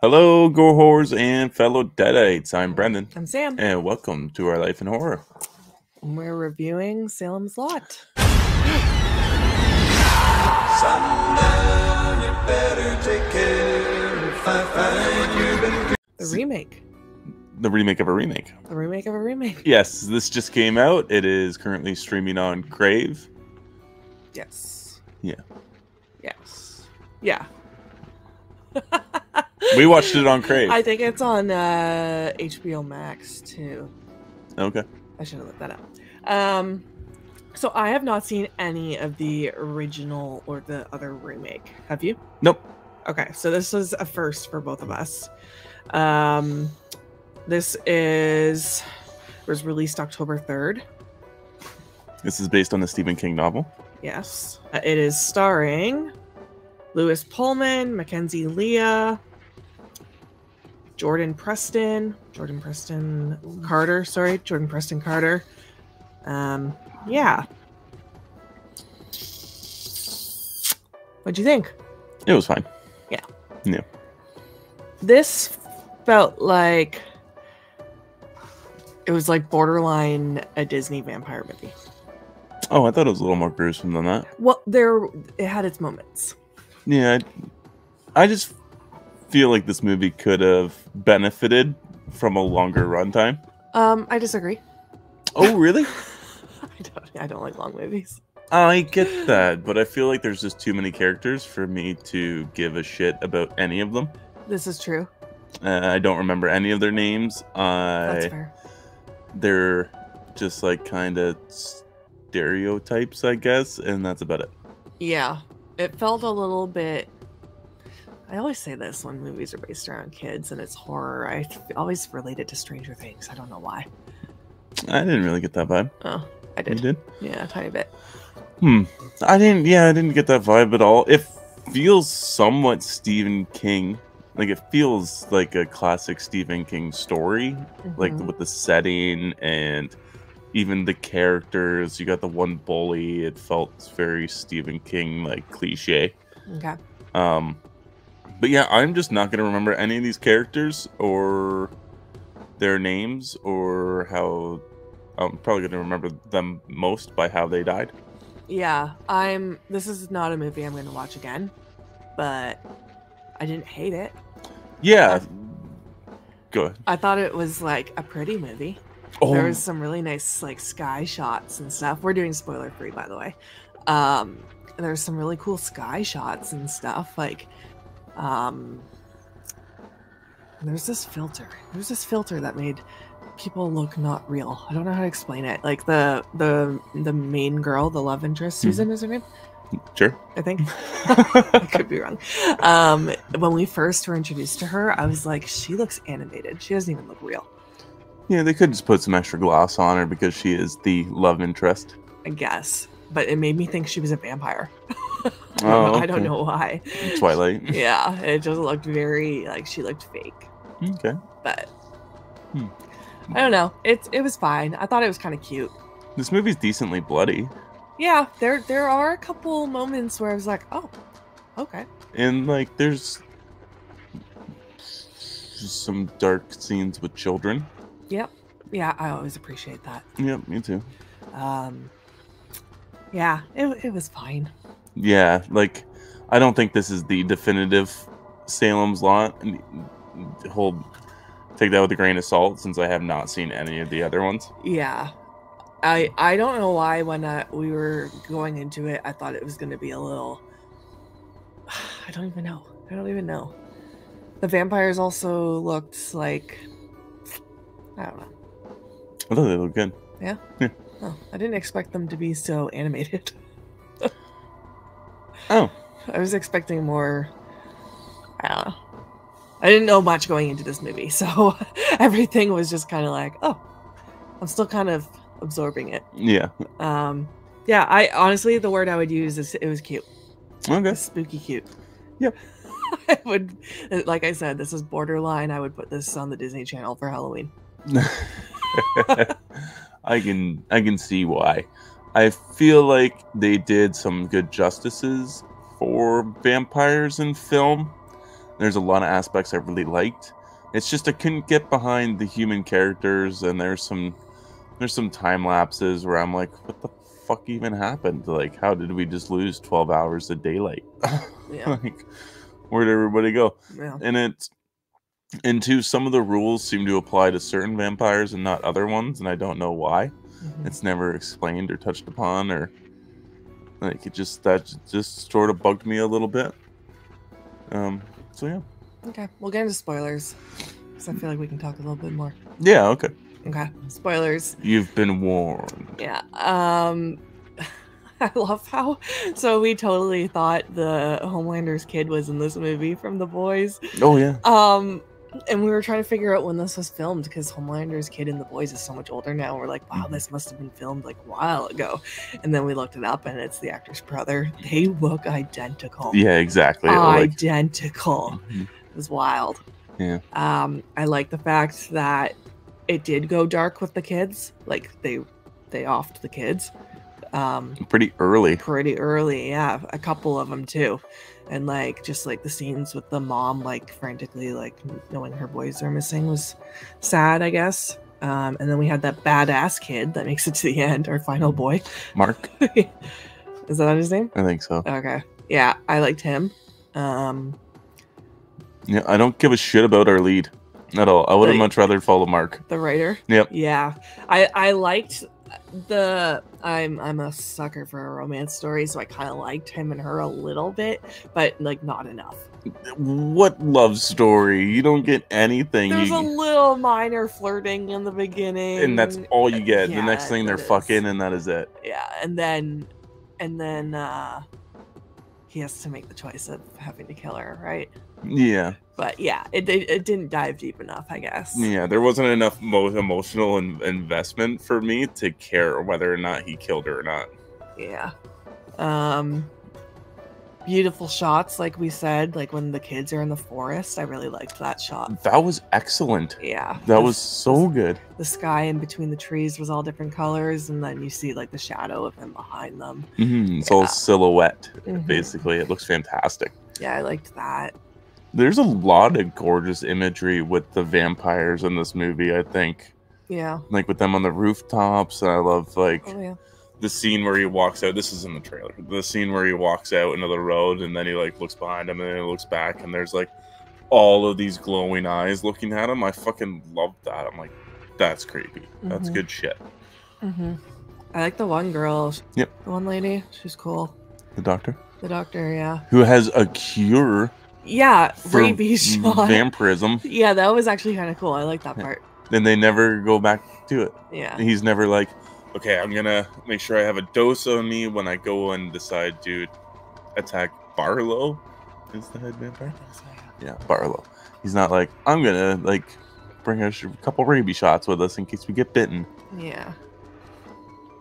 Hello, go whores and fellow deadites. I'm Brendan, I'm Sam. and welcome to Our Life in Horror. We're reviewing Salem's Lot. Sundown, you better take care if I find you been... The remake. The remake of a remake. The remake of a remake. Yes, this just came out. It is currently streaming on Crave. Yes. Yeah. Yes. Yeah. We watched it on Crave. I think it's on HBO Max too. Okay. I should have looked that up. So I have not seen any of the original or the other remake. Have you? Nope. Okay, so this was a first for both of us. This was released October 3rd. This is based on the Stephen King novel. Yes. It is starring Lewis Pullman, Mackenzie Leah, Jordan Preston Carter. Yeah. What'd you think? It was fine. Yeah. Yeah. This felt like it was like borderline a Disney vampire movie. Oh, I thought it was a little more gruesome than that. Well, it had its moments. Yeah, I just feel like this movie could have benefited from a longer runtime. I disagree. Oh, really? I don't like long movies. I get that, but I feel like there's just too many characters for me to give a shit about any of them. This is true. I don't remember any of their names. That's fair. They're just like kind of stereotypes, I guess, and that's about it. Yeah, it felt a little bit... I always say this when movies are based around kids and it's horror. I always relate it to Stranger Things. I don't know why. I didn't really get that vibe. Oh, I did. You did? Yeah, a tiny bit. I didn't get that vibe at all. It feels somewhat Stephen King. Like, it feels like a classic Stephen King story. Like, with the setting and even the characters. You got the one bully. It felt very Stephen King, like, cliche. Okay. But yeah, I'm just not going to remember any of these characters or their names or how... I'm probably going to remember them most by how they died. Yeah, this is not a movie I'm going to watch again, but I didn't hate it. Yeah. Go ahead. I thought it was like a pretty movie. Oh. There was some really nice like sky shots and stuff. We're doing spoiler free, by the way. There's some really cool sky shots and stuff. Like, there's this filter. There's this filter that made people look not real. I don't know how to explain it. Like the main girl, the love interest, Susan is her name? Sure. I think. I could be wrong. When we first were introduced to her, I was like, she looks animated. She doesn't even look real. Yeah, they could just put some extra gloss on her because she is the love interest. I guess. But it made me think she was a vampire. Oh, I don't know why. Twilight. Yeah, it just looked very, like, she looked fake. Okay. But I don't know. It was fine. I thought it was kind of cute. This movie's decently bloody. Yeah, there are a couple moments where I was like, oh, okay. And, like, there's some dark scenes with children. Yep. Yeah, I always appreciate that. Yep, me too. Yeah, it was fine. Yeah, like, I don't think this is the definitive Salem's Lot. Take that with a grain of salt, since I have not seen any of the other ones. Yeah. I don't know why when we were going into it, I thought it was going to be a little... I don't even know. The vampires also looked like... I don't know. I thought they looked good. Yeah? Yeah. Oh, I didn't expect them to be so animated. Oh. I was expecting more... I don't know. I didn't know much going into this movie, so everything was just kind of like, oh, I'm still kind of absorbing it. Yeah. Yeah, I honestly, the word I would use is it was cute. Okay. Spooky cute. Yep. I would, like I said, this is borderline. I would put this on the Disney Channel for Halloween. I can see why. I feel like they did some good justices for vampires in film. There's a lot of aspects I really liked. It's just I couldn't get behind the human characters, and there's some time lapses where I'm like, what the fuck even happened? Like, how did we just lose 12 hours of daylight? Yeah. Like, where'd everybody go? Yeah. And two, some of the rules seem to apply to certain vampires and not other ones, and I don't know why. It's never explained or touched upon, or like that just sort of bugged me a little bit. So yeah. Okay, we'll get into spoilers because I feel like we can talk a little bit more. Yeah. Okay. Okay, spoilers. You've been warned. Yeah. I love how. So we totally thought the Homelander's kid was in this movie from The Boys. Oh yeah. And we were trying to figure out when this was filmed because Homelander's kid in The Boys is so much older now. We're like, wow, this must have been filmed like a while ago. And then we looked it up, and it's the actor's brother. They look identical. Yeah, exactly. Identical. It was wild. Yeah. I like the fact that it did go dark with the kids. Like they offed the kids. Pretty early. Pretty early, yeah. A couple of them too. And like just like the scenes with the mom like frantically like knowing her boys are missing was sad, I guess. And then we had that badass kid that makes it to the end, our final boy. Mark. Is that his name? I think so. Okay. Yeah, I liked him. Yeah, I don't give a shit about our lead at all. I would have much rather follow Mark. The writer? Yep. Yeah. I liked I'm a sucker for a romance story, so I kind of liked him and her a little bit, but like not enough. What love story? You don't get anything. There's a little minor flirting in the beginning, and that's all you get. Yeah, the next thing they're fucking, and that is it. Yeah, and then he has to make the choice of having to kill her, right? Yeah. But yeah, it didn't dive deep enough, I guess. Yeah, there wasn't enough emotional investment for me to care whether or not he killed her or not. Yeah. Beautiful shots, like we said, like when the kids are in the forest. I really liked that shot. That was excellent. Yeah. That was so good. The sky in between the trees was all different colors, and then you see like the shadow of him behind them. It's all silhouette, basically. It looks fantastic. Yeah, I liked that. There's a lot of gorgeous imagery with the vampires in this movie, I think. Yeah. Like with them on the rooftops, and I love like the scene where he walks out. This is in the trailer. The scene where he walks out into the road, and then he like looks behind him, and then he looks back, and there's like all of these glowing eyes looking at him. I fucking love that. I'm like, that's creepy. That's good shit. I like the one girl. Yep. The one lady. She's cool. The doctor. The doctor, yeah. Who has a cure. Yeah, rabies shot. Vampirism. Yeah, that was actually kind of cool. I like that part. Then they never go back to it. Yeah. He's never like, okay, I'm gonna make sure I have a dose on me when I go and decide to attack Barlow. Is the head vampire? Yeah, Barlow. He's not like, I'm gonna like bring a couple rabies shots with us in case we get bitten. Yeah.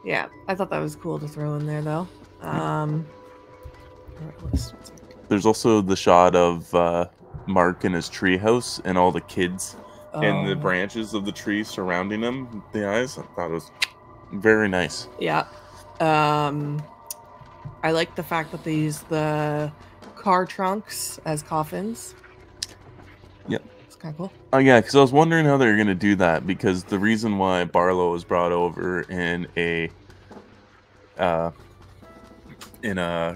Yeah, I thought that was cool to throw in there though. There's also the shot of Mark in his treehouse and all the kids in the branches of the tree surrounding him. The eyes, I thought it was very nice. Yeah. I like the fact that they use the car trunks as coffins. Yep. It's kind of cool. Oh yeah, because I was wondering how they were going to do that, because the reason why Barlow was brought over in a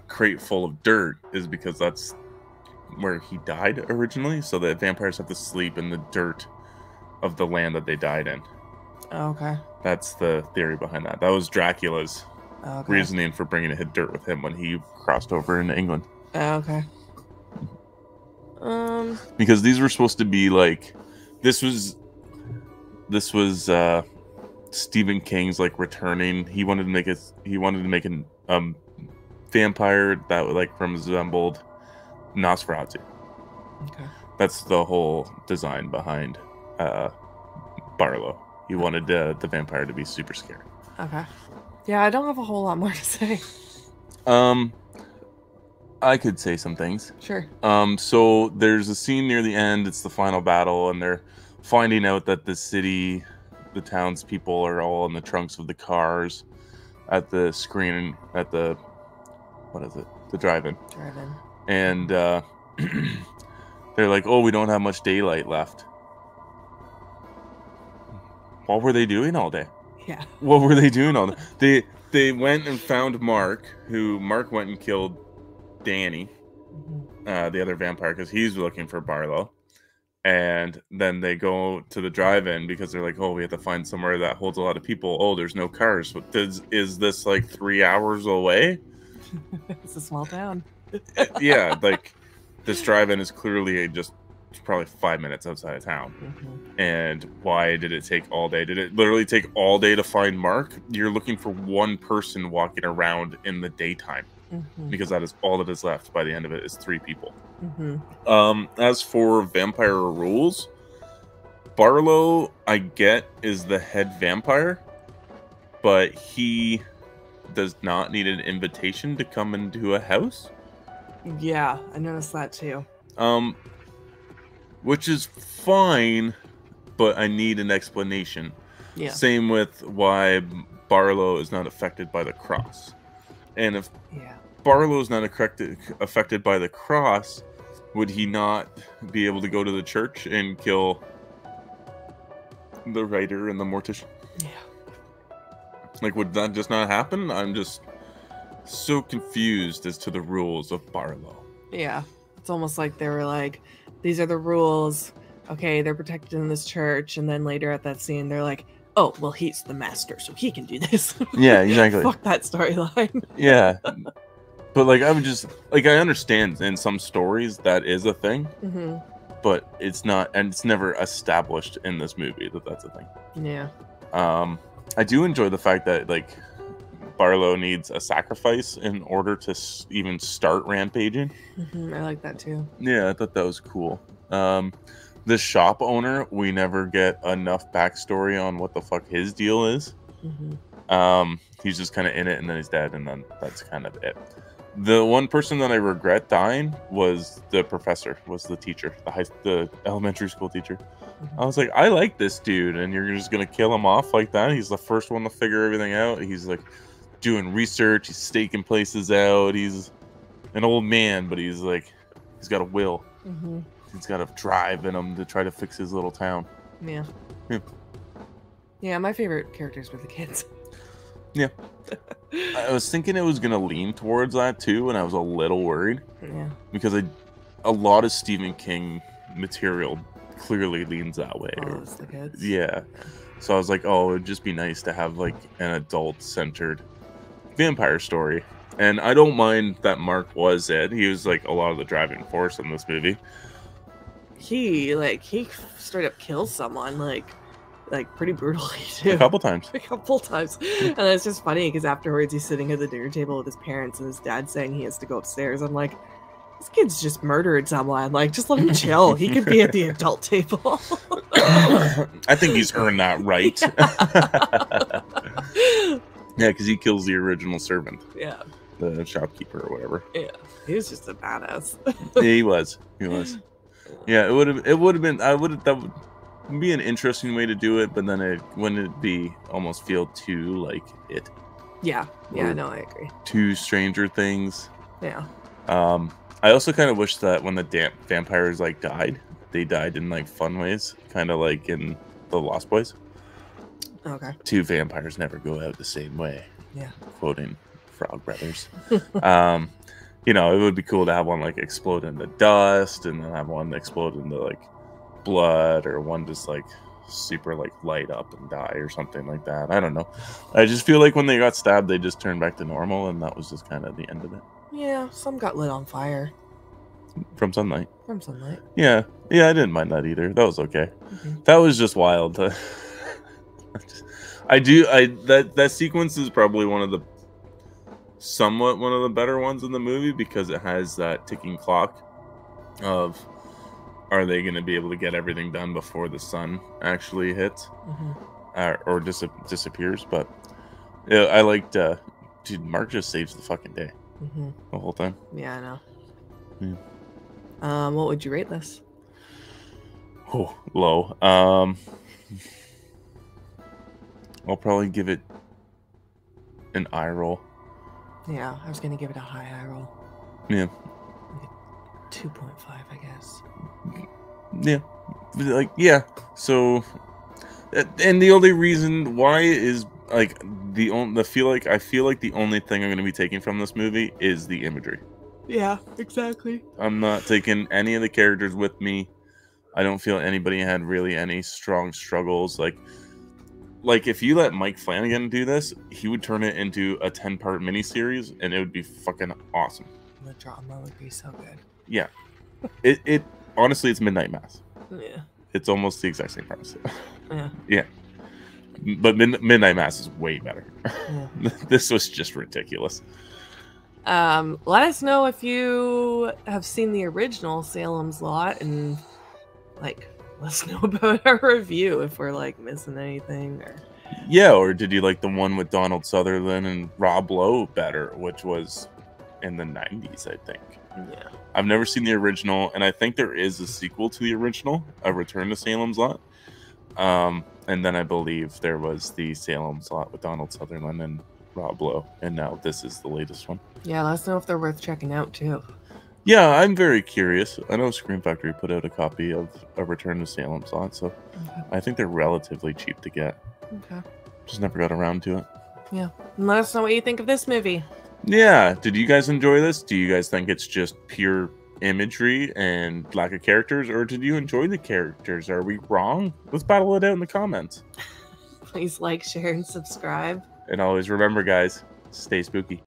crate full of dirt is because that's where he died originally, so that vampires have to sleep in the dirt of the land that they died in. Oh, okay. That's the theory behind that. That was Dracula's reasoning for bringing a dirt with him when he crossed over into England. Oh, okay. Because these were supposed to be like, this was Stephen King's like returning. He wanted to make a vampire that like resembled Nosferatu. Okay. That's the whole design behind Barlow. He wanted the vampire to be super scary. Okay. Yeah, I don't have a whole lot more to say. I could say some things. Sure. So there's a scene near the end. It's the final battle, and they're finding out that the townspeople are all in the trunks of the cars at the screen at the the drive-in. Drive-in. And They're like, oh, we don't have much daylight left. What were they doing all day? Yeah. What were they doing all day? They went and found Mark, Mark went and killed Danny, the other vampire, because he's looking for Barlow. And then they go to the drive-in because they're like, oh, we have to find somewhere that holds a lot of people. Oh, there's no cars. Is this like 3 hours away? It's a small town. Yeah, like this drive-in is clearly just probably 5 minutes outside of town. And why did it take all day? Did it literally take all day to find Mark? You're looking for one person walking around in the daytime. Because that is all that is left by the end of it is 3 people. As for vampire rules, Barlow, I get, is the head vampire, but he does not need an invitation to come into a house. Yeah, I noticed that too. Which is fine, but I need an explanation. Yeah. Same with why Barlow is not affected by the cross. And if Barlow is not affected by the cross, would he not be able to go to the church and kill the writer and the mortician? Yeah. Like, would that just not happen? I'm just so confused as to the rules of Barlow. Yeah. It's almost like they were like, these are the rules. Okay, they're protected in this church. And then later at that scene, they're like, oh, well, he's the master, so he can do this. Yeah, exactly. Fuck that storyline. Yeah. But, like, I would just... Like, I understand in some stories that is a thing. But it's not... And it's never established in this movie that that's a thing. Yeah. I do enjoy the fact that, like, Barlow needs a sacrifice in order to even start rampaging. I like that, too. Yeah, I thought that was cool. The shop owner, we never get enough backstory on what the fuck his deal is. He's just kind of in it, and then he's dead, and then that's kind of it. The one person that I regret dying was the professor, was the teacher, the elementary school teacher. I was like, I like this dude, and you're just gonna kill him off like that? He's the first one to figure everything out. He's like doing research, he's staking places out. He's an old man, but he's got a will. He's got a drive in him to try to fix his little town. Yeah. Yeah, my favorite characters were the kids. Yeah. I was thinking it was going to lean towards that too, and I was a little worried. Yeah. Because a lot of Stephen King material clearly leans that way. Oh, it's the kids? Yeah. So I was like, oh, it'd just be nice to have like an adult-centered vampire story. And I don't mind that Mark was it. He was like a lot of the driving force in this movie. He straight up kills someone, like pretty brutally too. A couple times. A couple times. And it's just funny because afterwards he's sitting at the dinner table with his parents and his dad saying he has to go upstairs. I'm like, this kid's just murdered someone. Like, just let him chill. He could be at the adult table. I think he's earned that right. Yeah, because he kills the original servant. Yeah. The shopkeeper or whatever. Yeah. He was just a badass. Yeah, he was. Yeah, it would have been, that would be an interesting way to do it, but then it wouldn't be almost feel too like it. Yeah. Yeah, no, I agree. Too Stranger Things. Yeah. I also kind of wish that when the vampires like died, they died in like fun ways, kind of like in The Lost Boys. Okay. 2 vampires never go out the same way. Yeah. Quoting Frog Brothers. You know, it would be cool to have one like explode into dust, and then have one explode into like blood, or one just like super like light up and die or something like that. I don't know. I just feel like when they got stabbed, they just turned back to normal, and that was just kind of the end of it. Yeah, some got lit on fire. From sunlight. From sunlight. Yeah, I didn't mind that either. That was okay. That was just wild. That sequence is probably somewhat one of the better ones in the movie, because it has that ticking clock of, are they going to be able to get everything done before the sun actually hits or disappears? But yeah, I liked, dude, Mark just saves the fucking day the whole time. Yeah, I know. Yeah. What would you rate this? Oh, low. I'll probably give it an eye roll. Yeah, I was gonna give it a high eye roll. Yeah. 2.5, I guess. Yeah, like yeah. So, and the only reason why is like I feel like the only thing I'm going to be taking from this movie is the imagery. Yeah, exactly. I'm not taking any of the characters with me. I don't feel anybody had really any strong struggles. Like if you let Mike Flanagan do this, he would turn it into a 10-part miniseries, and it would be fucking awesome. The drama would be so good. Yeah, it honestly, it's Midnight Mass. Yeah. It's almost the exact same premise. Yeah. Yeah, but Midnight Mass is way better. Yeah. This was just ridiculous. Let us know if you have seen the original Salem's Lot, and like let us know about our review if we're like missing anything. Or Yeah, or did you like the one with Donald Sutherland and Rob Lowe better, which was in the 90s, I think. yeah. I've never seen the original, and I think there is a sequel to the original, A Return to Salem's Lot. And then I believe there was the Salem's Lot with Donald Sutherland and Rob Lowe, and now this is the latest one. Yeah, let us know if they're worth checking out too. Yeah, I'm very curious. I know Scream Factory put out a copy of A Return to Salem's Lot, so Okay. I think they're relatively cheap to get. Okay. Just never got around to it. Yeah. And let us know what you think of this movie. Yeah, did you guys enjoy this? Do you guys think it's just pure imagery and lack of characters, or did you enjoy the characters? Are we wrong? Let's battle it out in the comments. Please like, share, and subscribe. And always remember, guys, stay spooky.